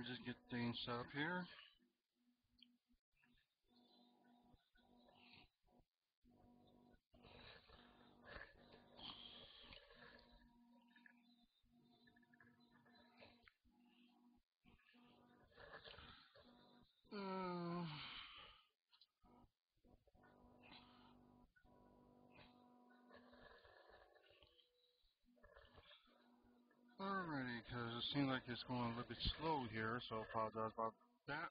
me just get things set up here. Uh, Alrighty, because it seems like it's going a little bit slow here, so I apologize about that.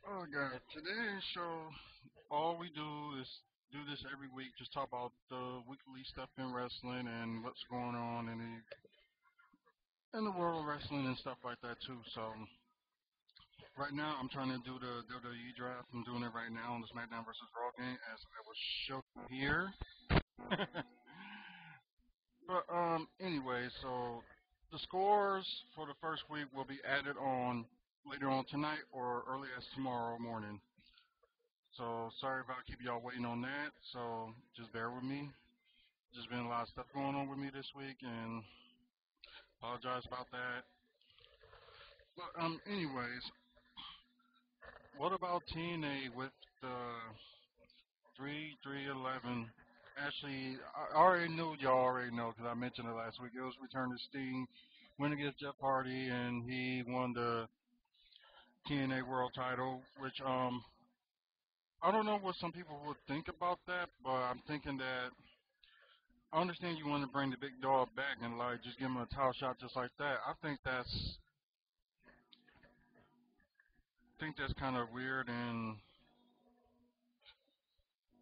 Oh god, today's show, all we do is do this every week, just talk about the weekly stuff in wrestling and what's going on in the world of wrestling and stuff like that too. So right now, I'm trying to do the WWE draft. I'm doing it right now on the SmackDown versus Raw game, as I will show you here. But anyway, so the scores for the first week will be added on later on tonight or early as tomorrow morning. So sorry about keep y'all waiting on that. So just bear with me. Just been a lot of stuff going on with me this week, and apologize about that. But anyways, what about TNA with the 3-3-11? Actually, I already knew y'all already know because I mentioned it last week. It was Return to Sting, went against Jeff Hardy, and he won the TNA World Title. Which I don't know what some people would think about that, but I'm thinking that I understand you want to bring the big dog back and like just give him a title shot just like that. I think that's kind of weird, and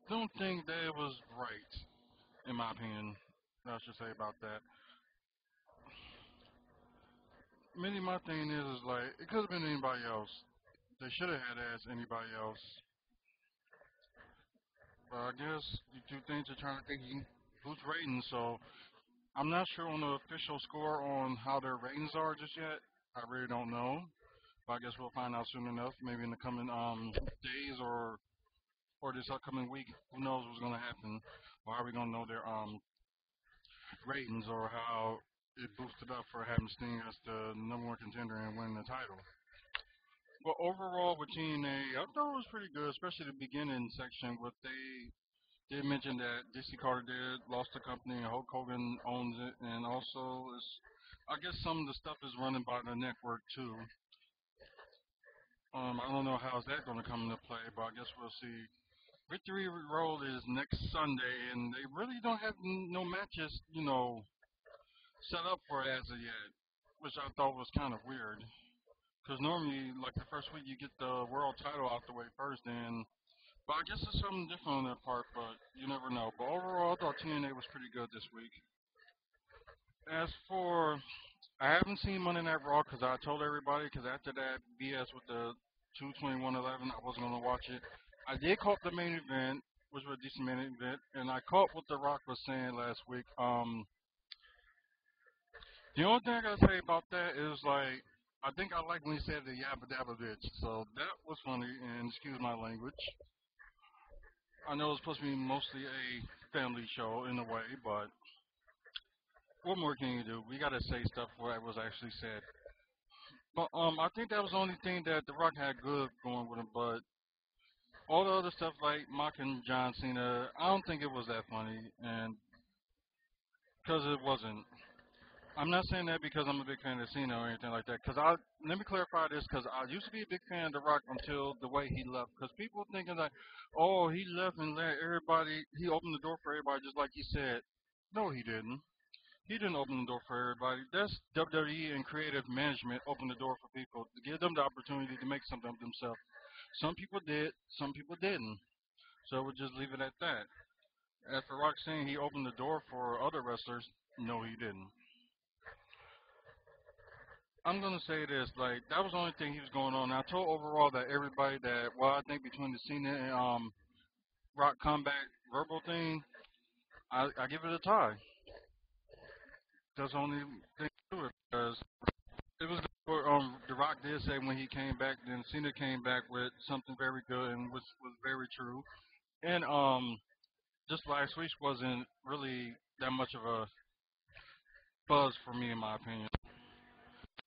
don't think that it was right in my opinion. I should say about that. Mainly my thing is like it could have been anybody else. They should have had asked anybody else. But I guess you two things are trying to think you can boost ratings, so I'm not sure on the official score on how their ratings are just yet. I really don't know. But I guess we'll find out soon enough, maybe in the coming days or this upcoming week. Who knows what's gonna happen? Or how are we gonna know their ratings or how it boosted up for having Sting as the number one contender and winning the title. But overall with TNA, I thought it was pretty good, especially the beginning section. What they did mention that DC Carter did lost the company and Hulk Hogan owns it, and also is I guess some of the stuff is running by the network too. I don't know how's that going to come into play, but I guess we'll see. Victory Road is next Sunday, and they really don't have no matches, set up for it as of yet, which I thought was kind of weird. Because normally, like the first week, you get the world title out the way first, and but I guess it's something different on their part, but you never know. But overall, I thought TNA was pretty good this week. As for, I haven't seen Monday Night Raw because I told everybody because after that BS with the 22111, I wasn't gonna watch it. I did caught the main event, which was a decent main event, and I caught what The Rock was saying last week. The only thing I gotta say about that is like I think I like when he said the yabba dabba bitch. So that was funny, and excuse my language. I know it's supposed to be mostly a family show in a way, but what more can you do? We gotta say stuff where it was actually said. But I think that was the only thing that The Rock had good going with him. But all the other stuff like mocking John Cena, I don't think it was that funny, and because it wasn't. I'm not saying that because I'm a big fan of Cena or anything like that. Because I let me clarify this. Because I used to be a big fan of The Rock until the way he left. Because people thinking like, oh, he left and let everybody. He opened the door for everybody, just like he said. No, he didn't. He didn't open the door for everybody. That's WWE and creative management opened the door for people to give them the opportunity to make something of themselves. Some people did, some people didn't. So we'll just leave it at that. As for Rock saying he opened the door for other wrestlers, no, he didn't. I'm gonna say this, like that was the only thing he was going on. I told overall that everybody that well, I think between the Cena and Rock comeback verbal thing, I give it a tie. That's the only thing to it because it was what The Rock did say when he came back. Then Cena came back with something very good and which was very true. And just last week wasn't really that much of a buzz for me in my opinion.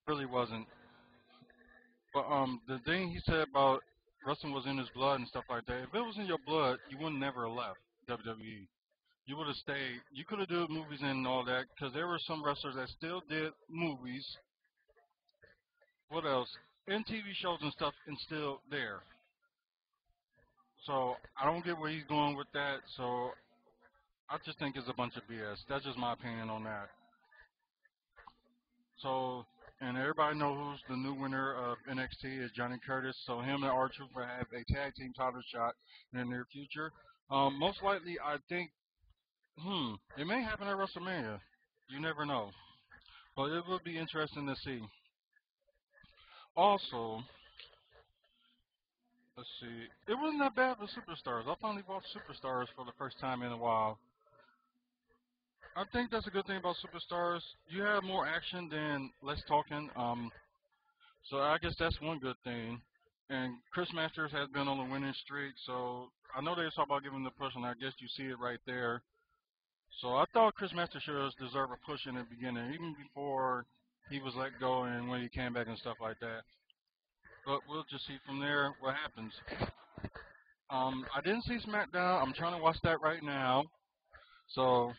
Really wasn't. But the thing he said about wrestling was in his blood and stuff like that. If it was in your blood, you would never have left WWE. You would have stayed. You could have done movies and all that because there were some wrestlers that still did movies. What else? And TV shows and stuff, and still there. So I don't get where he's going with that. So I just think it's a bunch of BS. That's just my opinion on that. So, and everybody know who's the new winner of NXT is Johnny Curtis. So him and R-Truth will have a tag team title shot in the near future. Most likely, I think, it may happen at WrestleMania. You never know, but it will be interesting to see. Also, let's see, it wasn't that bad with Superstars. I finally watched Superstars for the first time in a while. I think that's a good thing about Superstars. You have more action than less talking. So I guess that's one good thing. And Chris Masters has been on a winning streak, so I know they talk about giving him the push, and I guess you see it right there. So I thought Chris Masters should deserve a push in the beginning, even before he was let go and when he came back and stuff like that. But we'll just see from there what happens. I didn't see SmackDown. I'm trying to watch that right now, so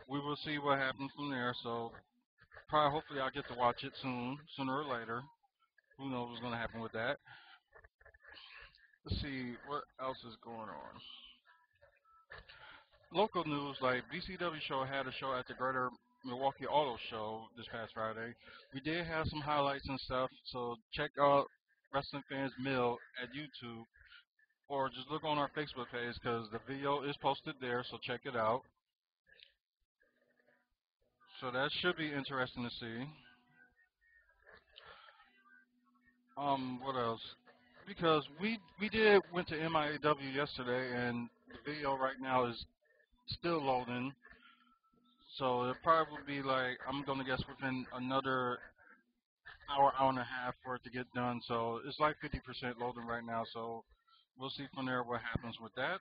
we will see what happens from there. So probably, hopefully, I'll get to watch it soon, sooner or later. Who knows what's going to happen with that? Let's see what else is going on. Local news like BCW Show had a show at the Greater Milwaukee Auto Show this past Friday. We did have some highlights and stuff, so check out Wrestling Fans Mill at YouTube or just look on our Facebook page because the video is posted there, so check it out. So that should be interesting to see. What else? Because we did went to MIAW yesterday, and the video right now is still loading. So it probably will be like I'm gonna guess within another hour, hour and a half for it to get done. So it's like 50% loading right now. So we'll see from there what happens with that.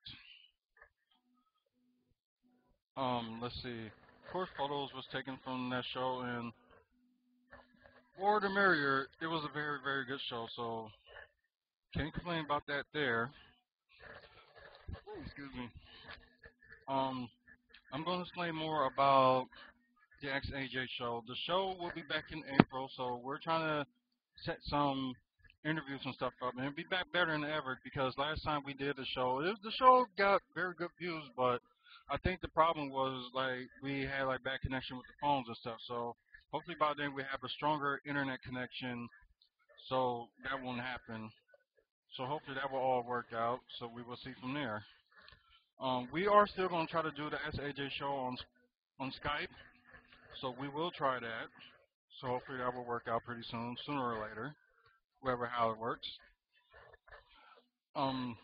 Let's see. Of course, photos was taken from that show, and more the merrier. It was a very, very good show. So can't complain about that there. Excuse me. Um, I'm going to explain more about the XAJ show. The show will be back in April, so we're trying to set some interviews and stuff up, and it'll be back better than ever because last time we did the show, the show got very good views, but I think the problem was like we had like bad connection with the phones and stuff. So hopefully by then we have a stronger internet connection, so that won't happen. So hopefully that will all work out. So we will see from there. We are still going to try to do the SAJ show on Skype, so we will try that. So hopefully that will work out pretty soon, sooner or later, whatever how it works. Um,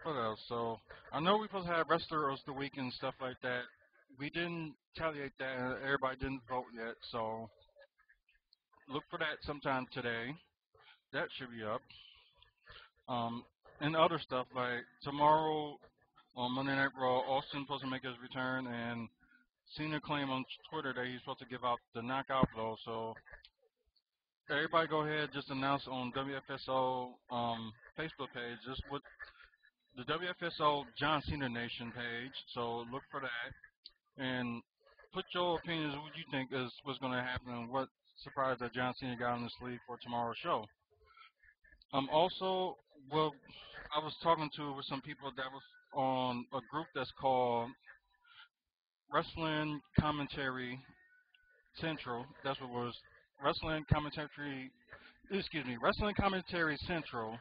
what else? So I know we supposed to have wrestlers of the week and stuff like that. We didn't tally that, and everybody didn't vote yet. So look for that sometime today. That should be up. Um, and other stuff like tomorrow on Monday Night Raw, Austin supposed to make his return, and Cena claim on Twitter that he's supposed to give out the knockout blow. So everybody go ahead, just announce on WFSO Facebook page, just what the WFSO John Cena Nation page. So look for that and put your opinions. What you think is what's going to happen and what surprise that John Cena got in the sleeve for tomorrow's show. Also, well, I was talking to with some people that was on a group that's called Wrestling Commentary Central. That's what it was. Wrestling Commentary. Excuse me, Wrestling Commentary Central.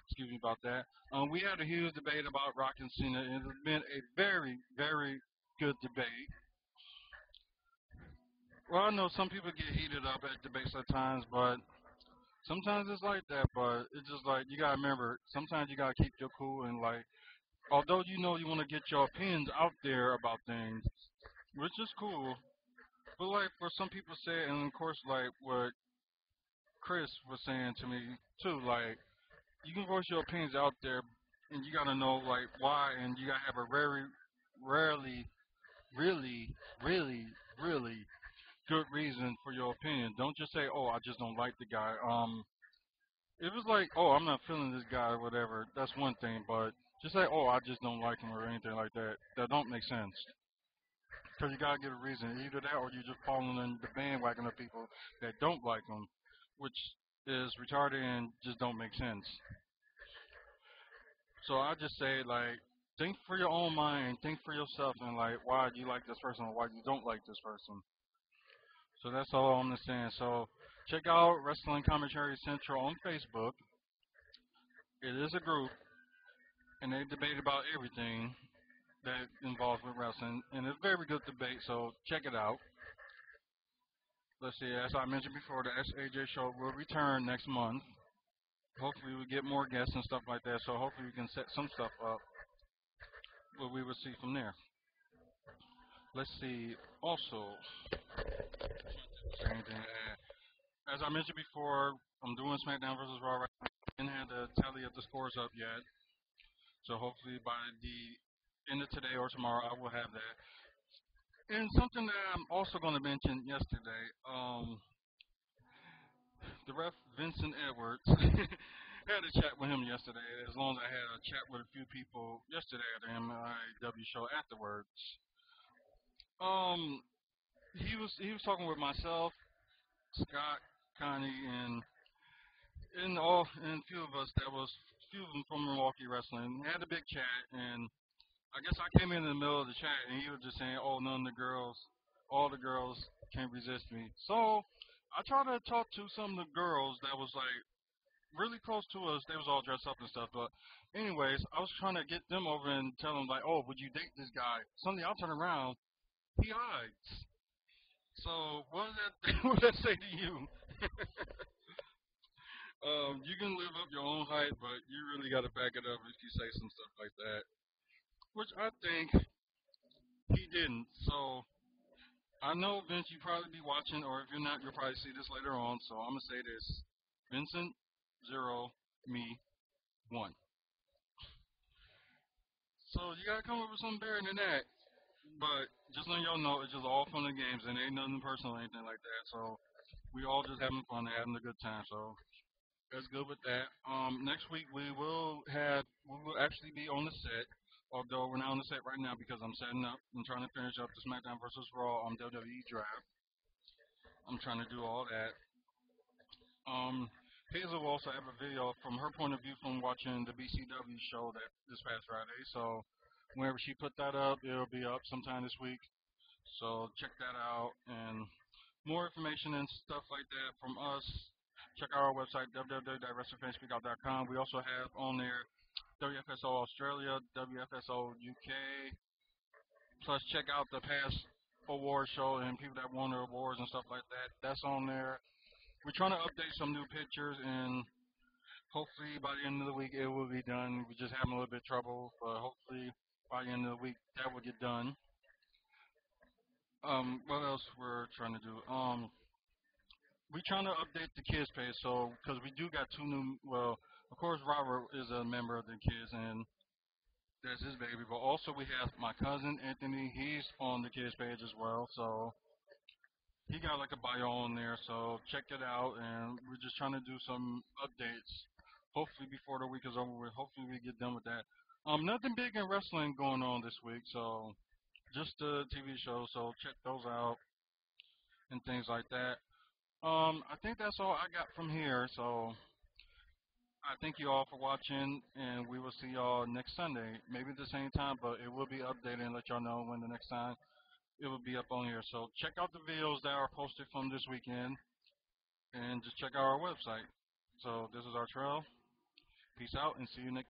Excuse me about that. We had a huge debate about Rock and Cena, and it's been a very, very good debate. Well, I know some people get heated up at debates at times, but sometimes it's like that. But it's just like you gotta remember, sometimes you gotta keep your cool and like, although you know you want to get your opinions out there about things, which is cool. But like for some people say, and of course like what Chris was saying to me too, like you can voice your opinions out there, and you gotta know like why, and you gotta have a very, rarely, really, really, really good reason for your opinion. Don't just say, "Oh, I just don't like the guy." If it's like, "Oh, I'm not feeling this guy" or whatever, that's one thing. But just say, "Oh, I just don't like him" or anything like that. That don't make sense. Because you gotta give a reason. Either that, or you just falling in the bandwagon of people that don't like him, which is retarded and just don't make sense. So I just say like, think for your own mind, think for yourself, and like, why do you like this person or why you don't like this person. So that's all I'm saying. So check out Wrestling Commentary Central on Facebook. It is a group, and they debate about everything that involves with wrestling, and it's a very good debate. So check it out. Let's see. As I mentioned before, the SAJ show will return next month. Hopefully, we get more guests and stuff like that. So hopefully, we can set some stuff up. What we will see from there. Let's see. Also, anything to add? As I mentioned before, I'm doing SmackDown versus Raw right now. I didn't have the tally of the scores up yet. So hopefully by the end of today or tomorrow, I will have that. And something that I'm also going to mention yesterday, the ref Vincent Edwards had a chat with him yesterday. As long as I had a chat with a few people yesterday at the MIW show afterwards. Um, he was talking with myself, Scott, Connie, and a few of us that was few of them from Milwaukee Wrestling. We had a big chat, and I guess I came in the middle of the chat, and he was just saying, "Oh, none of the girls, all the girls can't resist me." So I tried to talk to some of the girls that was like really close to us. They was all dressed up and stuff, but anyways, I was trying to get them over and tell them like, "Oh, would you date this guy?" Suddenly, I'll turn around, he hides. So what does that what does that say to you? You can live up your own height, but you really got to back it up if you say some stuff like that, which I think he didn't. So I know Vince, you probably be watching, or if you're not, you'll probably see this later on. So I'm gonna say this: Vincent 0, me 1. So you gotta come up with something better than that. But just letting y'all know, it's just all fun and games, and ain't nothing personal or anything like that. So we all just having fun and having a good time. So that's good with that. Next week we will actually be on the set. Although we're not on the set right now because I'm setting up and trying to finish up the SmackDown versus Raw on WWE Draft. I'm trying to do all that. Um, Hazel will also have a video from her point of view from watching the BCW show that this past Friday. So whenever she put that up, it'll be up sometime this week. So check that out and more information and stuff like that from us. Check out our website www.wrestlingfanspeakout.com. We also have on there WFSO Australia, WFSO UK. Plus check out the past award show and people that won their awards and stuff like that. That's on there. We're trying to update some new pictures, and hopefully by the end of the week it will be done. We're just having a little bit of trouble, but hopefully by the end of the week that will get done. What else we're trying to do? We're trying to update the kids page, so because we do got two new. Well, of course Robert is a member of the kids, and that's his baby. But also we have my cousin Anthony. He's on the kids page as well, so he got like a bio on there, so check it out. And we're just trying to do some updates. Hopefully before the week is over with. Hopefully we get done with that. Nothing big in wrestling going on this week, so just the TV shows. So check those out and things like that. I think that's all I got from here. So I thank you all for watching, and we will see y'all next Sunday. Maybe at the same time, but it will be updated and let y'all know when the next time it will be up on here. So check out the videos that are posted from this weekend, and just check out our website. So this is our trail. Peace out, and see you next.